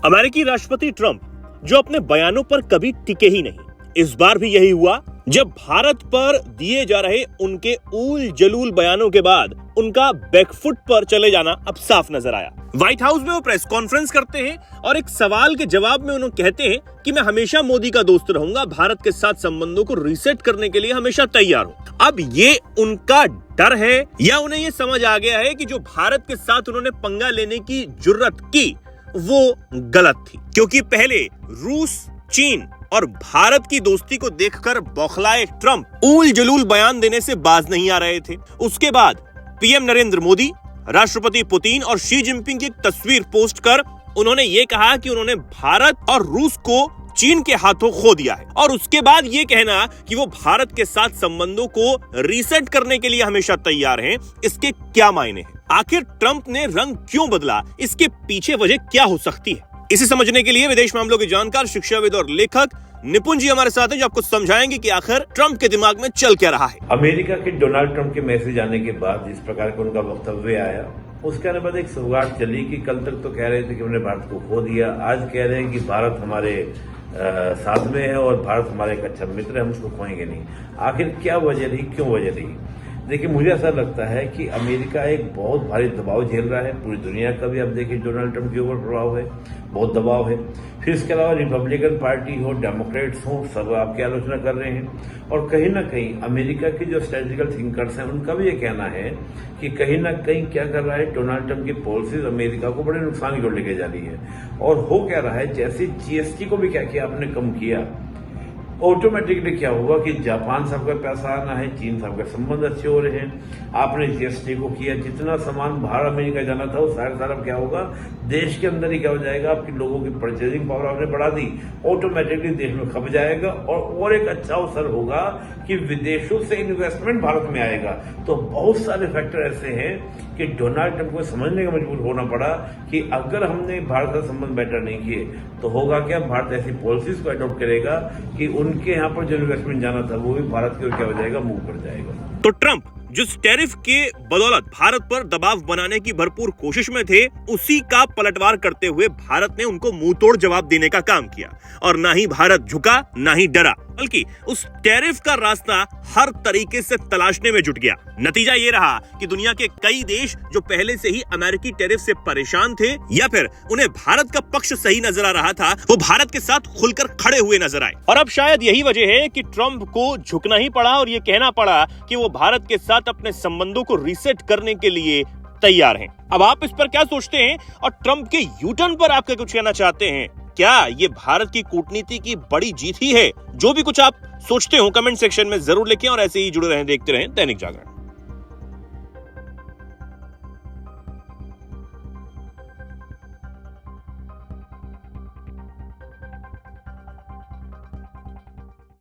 अमेरिकी राष्ट्रपति ट्रंप जो अपने बयानों पर कभी टिके ही नहीं, इस बार भी यही हुआ जब भारत पर दिए जा रहे उनके ऊल जलूल बयानों के बाद उनका बैकफुट पर चले जाना अब साफ नजर आया। व्हाइट हाउस में वो प्रेस कॉन्फ्रेंस करते हैं और एक सवाल के जवाब में उन्होंने कहते हैं कि मैं हमेशा मोदी का दोस्त रहूंगा, भारत के साथ संबंधों को रीसेट करने के लिए हमेशा तैयार हूं। अब ये उनका डर है या उन्हें ये समझ आ गया है कि जो भारत के साथ उन्होंने पंगा लेने की जुर्रत की वो गलत थी, क्योंकि पहले रूस, चीन और भारत की दोस्ती को देखकर बौखलाए ट्रंप ऊल जलूल बयान देने से बाज नहीं आ रहे थे। उसके बाद पीएम नरेंद्र मोदी, राष्ट्रपति पुतिन और शी जिनपिंग की एक तस्वीर पोस्ट कर उन्होंने ये कहा कि उन्होंने भारत और रूस को चीन के हाथों खो दिया है, और उसके बाद ये कहना कि वो भारत के साथ संबंधों को रीसेट करने के लिए हमेशा तैयार हैं, इसके क्या मायने हैं? आखिर ट्रंप ने रंग क्यों बदला? इसके पीछे वजह क्या हो सकती है? इसे समझने के लिए विदेश मामलों के जानकार, शिक्षाविद और लेखक निपुण जी हमारे साथ हैं, जो आपको समझाएंगे कि आखिर ट्रंप के दिमाग में चल क्या रहा है। अमेरिका के डोनाल्ड ट्रंप के मैसेज आने के बाद जिस प्रकार का उनका वक्तव्य आया, उसके आने बाद एक सौगात चली कि कल तक तो कह रहे थे कि हमने भारत को खो दिया, आज कह रहे हैं कि भारत हमारे साथ में है और भारत हमारा एक अच्छा मित्र है, हम उसको खोएंगे नहीं। आखिर क्या वजह रही, क्यों वजह रही? देखिए, मुझे ऐसा लगता है कि अमेरिका एक बहुत भारी दबाव झेल रहा है। पूरी दुनिया का भी आप देखिए डोनाल्ड ट्रंप के ऊपर प्रभाव है, बहुत दबाव है। फिर इसके अलावा रिपब्लिकन पार्टी हो, डेमोक्रेट्स हो, सब आपकी आलोचना कर रहे हैं। और कहीं ना कहीं अमेरिका के जो स्ट्रेटेजिकल थिंकर्स हैं उनका भी ये कहना है कि कहीं ना कहीं क्या कर रहा है, डोनाल्ड ट्रंप की पॉलिसीज अमेरिका को बड़े नुकसान की ओर लेके जा रही है। और हो क्या रहा है, जैसे जीएसटी को भी क्या किया आपने, कम किया, ऑटोमेटिकली क्या हुआ कि जापान से आपका पैसा आना है, चीन से आपके संबंध अच्छे हो रहे हैं। आपने जीएसटी को किया, जितना सामान बाहर अमेरिका जाना था वो सारा क्या होगा, देश के अंदर ही क्या हो जाएगा, आपकी लोगों की परचेजिंग पावर आपने बढ़ा दी, ऑटोमेटिकली देश में खप जाएगा। और एक अच्छा अवसर होगा कि विदेशों से इन्वेस्टमेंट भारत में आएगा। तो बहुत सारे फैक्टर ऐसे हैं कि डोनाल्ड ट्रंप को समझने का मजबूर होना पड़ा कि अगर हमने भारत का संबंध बेटर नहीं किए तो होगा क्या, भारत ऐसी पॉलिसीज को अडॉप्ट करेगा कि उनके यहाँ पर जो इन्वेस्टमेंट जाना था वो भी भारत की ओर क्या हो जाएगा, मूव कर जाएगा। तो ट्रंप जिस टैरिफ के बदौलत भारत पर दबाव बनाने की भरपूर कोशिश में थे, उसी का पलटवार करते हुए भारत ने उनको मुंह तोड़ जवाब देने का काम किया। और ना ही भारत झुका, ना ही डरा, बल्कि उस टैरिफ का रास्ता हर तरीके से तलाशने में जुट गया। नतीजा ये रहा कि दुनिया के कई देश जो पहले से ही अमेरिकी टैरिफ से परेशान थे या फिर उन्हें भारत का पक्ष सही नजर आ रहा था, वो भारत के साथ खुलकर खड़े हुए नजर आए। और अब शायद यही वजह है कि ट्रंप को झुकना ही पड़ा और ये कहना पड़ा कि वो भारत के साथ अपने संबंधों को रीसेट करने के लिए तैयार हैं। अब आप इस पर क्या सोचते हैं और ट्रंप के यूटर्न पर आप क्या कुछ कहना चाहते हैं? क्या ये भारत की कूटनीति की बड़ी जीत ही है? जो भी कुछ आप सोचते हो कमेंट सेक्शन में जरूर लिखें और ऐसे ही जुड़े रहें, देखते रहें दैनिक जागरण।